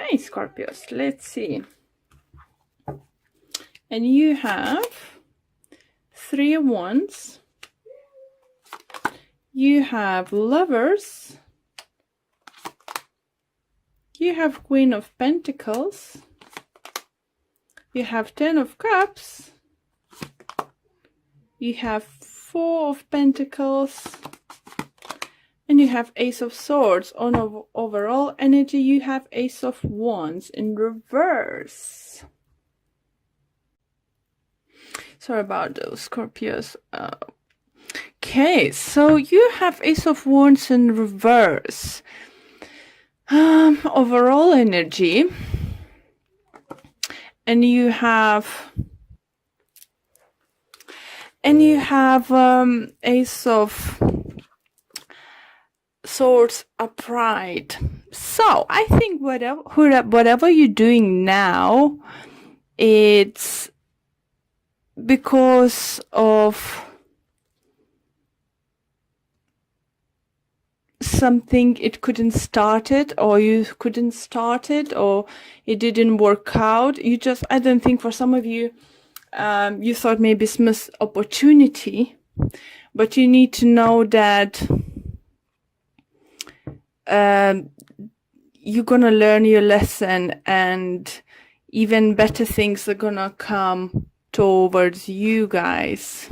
Okay, Scorpios, let's see. And you have 3 of Wands. You have Lovers. You have Queen of Pentacles. You have 10 of Cups. You have 4 of Pentacles. And you have Ace of Swords. On overall energy, you have Ace of Wands in reverse. Sorry about those, Scorpios. Okay, so you have Ace of Wands in reverse. Overall energy. And you have Ace of Swords upright. So I think whatever you're doing now, it's because of something it couldn't start it, or you couldn't start it, or it didn't work out. I don't think for some of you, you thought maybe it's missed opportunity, but you need to know that you're gonna learn your lesson, and even better things are gonna come towards you guys.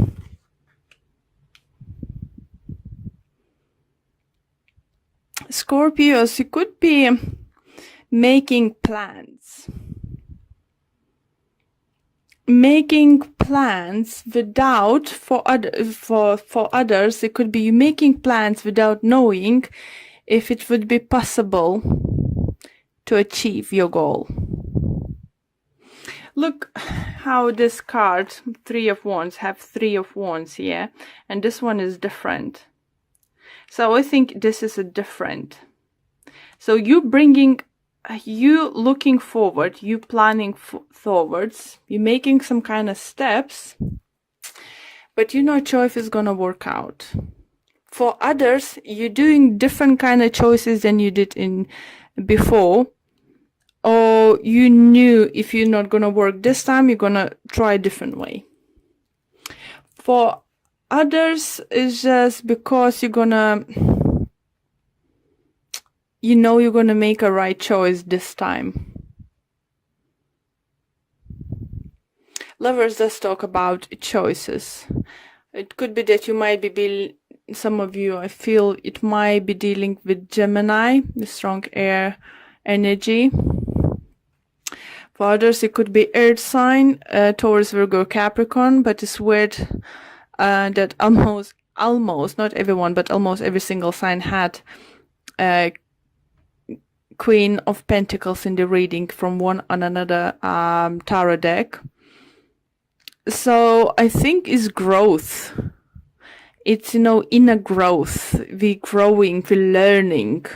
Scorpios, you could be making plans. Without, for others, it could be you making plans without knowing if it would be possible to achieve your goal. Look how this card, 3 of Wands, have 3 of Wands here, and this one is different. So I think this is a different. So you looking forward, you planning forwards, you making some kind of steps, but you're not sure if it's gonna work out. For others, you're doing different kind of choices than you did in before, or you knew if you're not gonna work this time, you're gonna try a different way. For others, it's just because you're gonna make a right choice this time. Lovers does talk about choices. It could be that you might be some of you, I feel it might be dealing with Gemini, the strong air energy. For others, it could be earth sign, Taurus, Virgo, Capricorn, but it's weird that almost, not everyone, but almost every single sign had Queen of Pentacles in the reading from one on another tarot deck. So I think it's growth. It's, inner growth. We're growing, we're learning.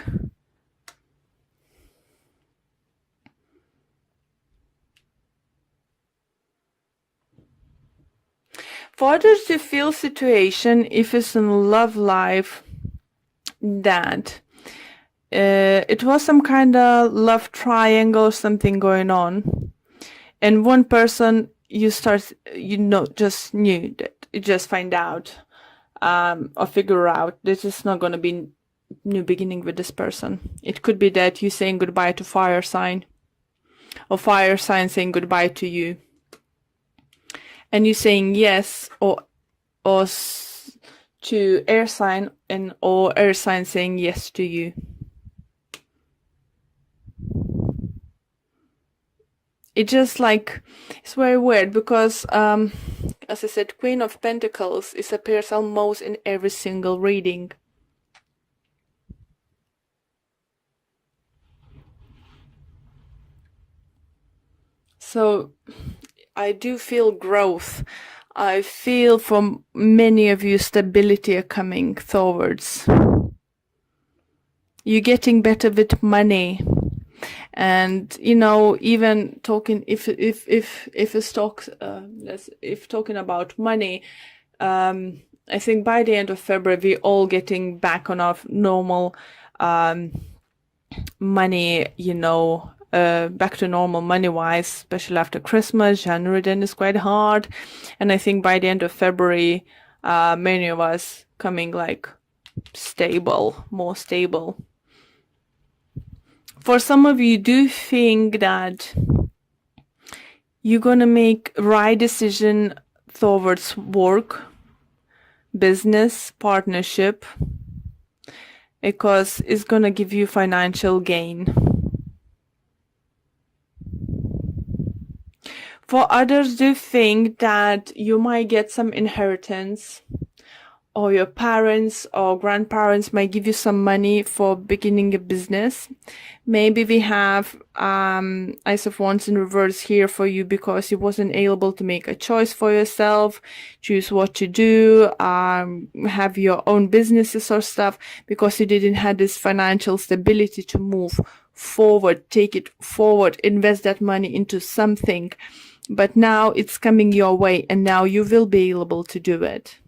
For others, you feel situation, if it's in love life, that it was some kind of love triangle, something going on, and one person just knew that, you just find out or figure out this is not going to be new beginning with this person. It could be that you're saying goodbye to fire sign, or fire sign saying goodbye to you, and you're saying yes or to air sign, or air sign saying yes to you. It's just like, it's very weird because, as I said, Queen of Pentacles appears almost in every single reading. So I do feel growth. I feel from many of you stability are coming towards. You're getting better with money. And even talking if talking about money, I think by the end of February we're all getting back on our normal money, back to normal money-wise, especially after Christmas. January then is quite hard. And I think by the end of February, many of us coming like stable, more stable. For some of you, do think that you're gonna make right decision towards work, business, partnership, because it's gonna give you financial gain. For others, do think that you might get some inheritance, or your parents or grandparents might give you some money for beginning a business. Maybe we have Ice of Wands in reverse here for you because you wasn't able to make a choice for yourself, choose what to do, have your own businesses or stuff, because you didn't have this financial stability to move forward, take it forward, invest that money into something. But now it's coming your way, and now you will be able to do it.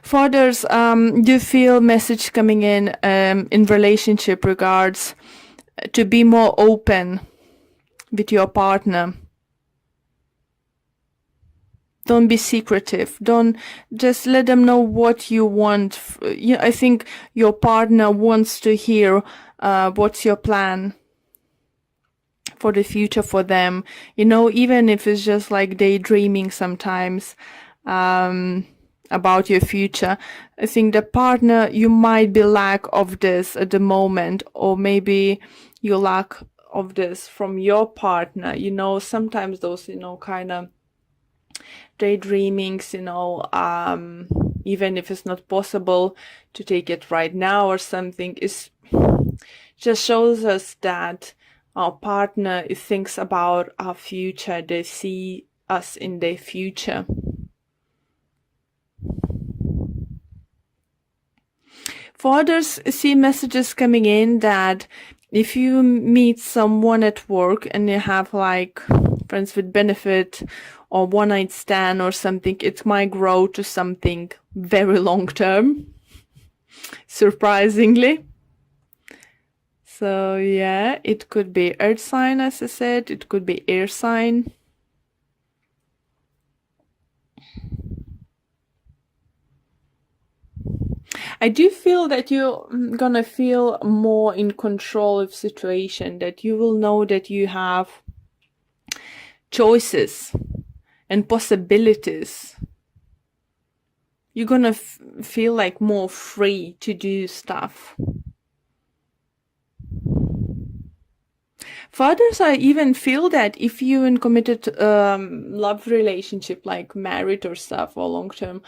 For others, do feel message coming in relationship regards to be more open with your partner. Don't be secretive. Don't just let them know what you want. I think your partner wants to hear what's your plan for the future for them. Even if it's just like daydreaming sometimes. About your future. I think the partner, you might be lack of this at the moment, or maybe you lack of this from your partner. Sometimes those, kind of daydreamings, even if it's not possible to take it right now or something, is just shows us that our partner thinks about our future. They see us in their future. For others, see messages coming in that if you meet someone at work and you have like friends with benefit or one night stand or something, it might grow to something very long term, surprisingly. So yeah, it could be earth sign, as I said, it could be air sign. I do feel that you're gonna feel more in control of situation, that you will know that you have choices and possibilities. You're gonna feel like more free to do stuff. For others, I even feel that if you're in committed love relationship, like married or stuff, or long term,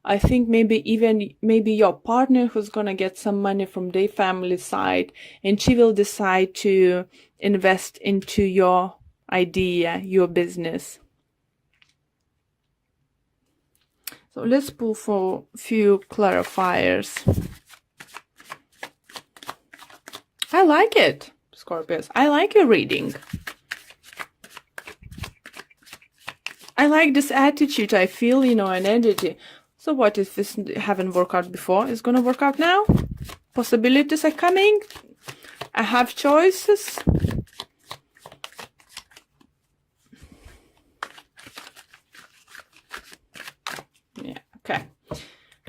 I think maybe your partner who's gonna get some money from their family side, and she will decide to invest into your idea, your business. So let's pull for a few clarifiers. I like it, Scorpios. I like your reading. I like this attitude. I feel, an energy. So what if this haven't worked out before? It's gonna work out now? Possibilities are coming. I have choices. Yeah, okay.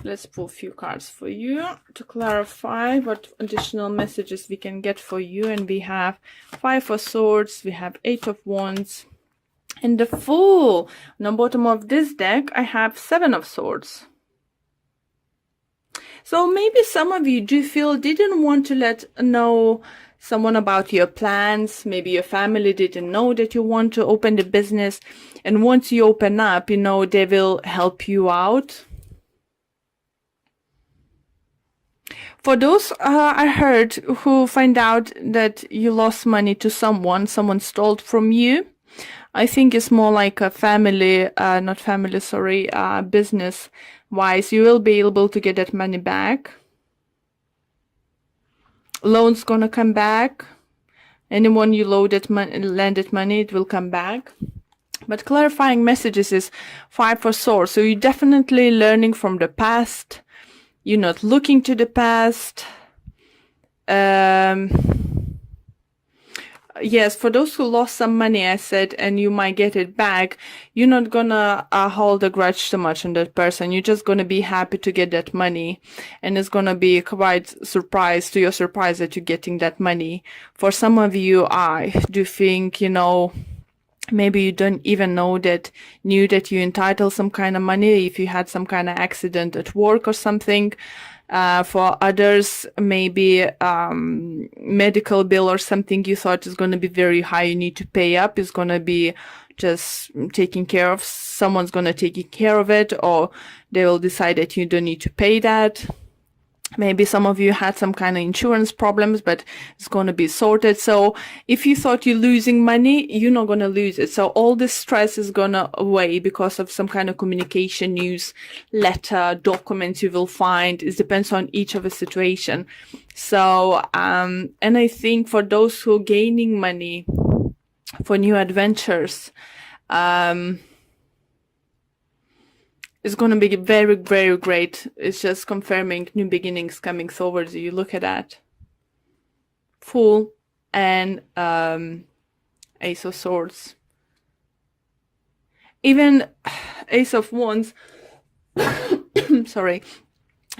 Let's pull a few cards for you to clarify what additional messages we can get for you. And we have 5 of Swords, we have 8 of Wands, and the Fool. On the bottom of this deck, I have 7 of Swords. So maybe some of you do feel didn't want to let know someone about your plans. Maybe your family didn't know that you want to open the business. And once you open up, they will help you out. For those I heard who find out that you lost money to someone stole from you, I think it's more like a business wise. You will be able to get that money back. Loan's gonna come back. Anyone you lended money, it will come back. But clarifying messages is 5 of Swords. So you're definitely learning from the past. You're not looking to the past. Yes, for those who lost some money, I said, and you might get it back, you're not gonna hold a grudge too much on that person. You're just gonna be happy to get that money. And it's gonna be quite surprise to your surprise that you're getting that money. For some of you, I do think, maybe you don't even knew that you entitled some kind of money if you had some kind of accident at work or something. For others, maybe medical bill or something you thought is going to be very high, you need to pay up, is going to be just taken care of. Someone's going to take care of it, or they will decide that you don't need to pay that. Maybe some of you had some kind of insurance problems, but it's going to be sorted. So if you thought you're losing money, you're not going to lose it. So all this stress is going to away because of some kind of communication, news, letter, documents you will find. It depends on each of a situation. So, and I think for those who are gaining money for new adventures, it's going to be very, very great. It's just confirming new beginnings coming towards you. You look at that. Fool and Ace of Swords. Even Ace of Wands, sorry,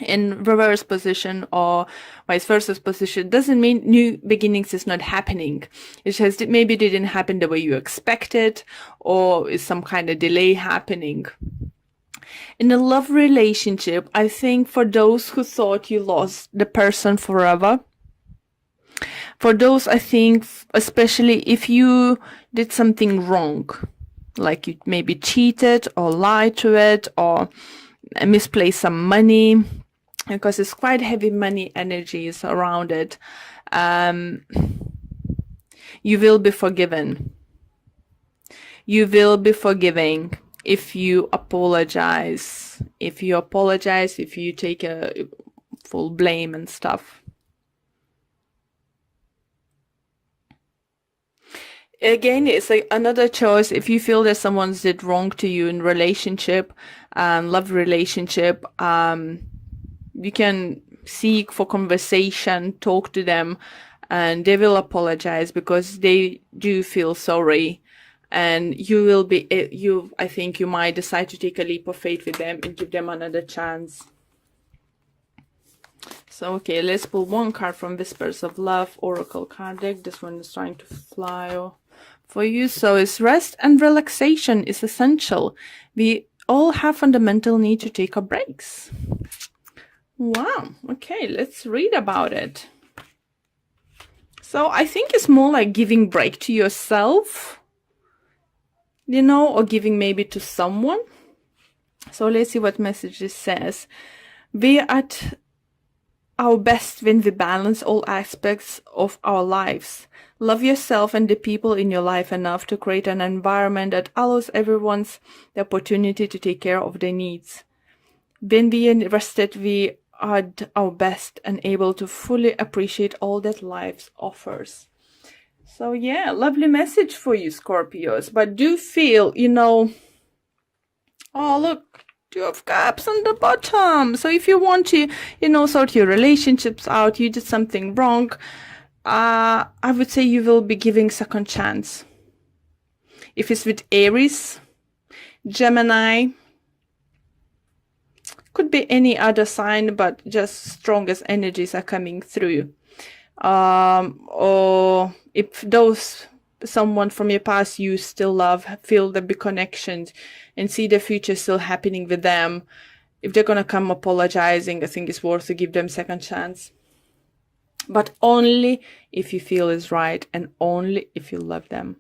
in reverse position or vice versa position doesn't mean new beginnings is not happening. It just maybe didn't happen the way you expected, or is some kind of delay happening. In a love relationship, I think for those who thought you lost the person forever, for those, I think, especially if you did something wrong, like you maybe cheated or lied to it or misplaced some money, because it's quite heavy money energies around it, you will be forgiven. You will be forgiving. If you apologize, if you take a full blame and stuff. Again, it's like another choice. If you feel that someone's did wrong to you in relationship, love relationship, you can seek for conversation, talk to them, and they will apologize because they do feel sorry. And you will be, I think you might decide to take a leap of faith with them and give them another chance. So, okay, let's pull one card from Whispers of Love Oracle card deck. This one is trying to fly for you. So it's rest and relaxation is essential. We all have fundamental need to take our breaks. Wow. Okay, let's read about it. So I think it's more like giving break to yourself, or giving maybe to someone. So let's see what message this says. We are at our best when we balance all aspects of our lives. Love yourself and the people in your life enough to create an environment that allows everyone the opportunity to take care of their needs. When we are rested, we are at our best and able to fully appreciate all that life offers. So yeah, lovely message for you, Scorpios. But do feel, oh look, Two of Cups on the bottom. So if you want to, sort your relationships out, you did something wrong, I would say you will be giving second chance. If it's with Aries, Gemini, could be any other sign, but just strongest energies are coming through. Or if someone from your past you still love, feel the big connections and see the future still happening with them, if they're gonna come apologizing, I think it's worth to give them second chance. But only if you feel is right and only if you love them.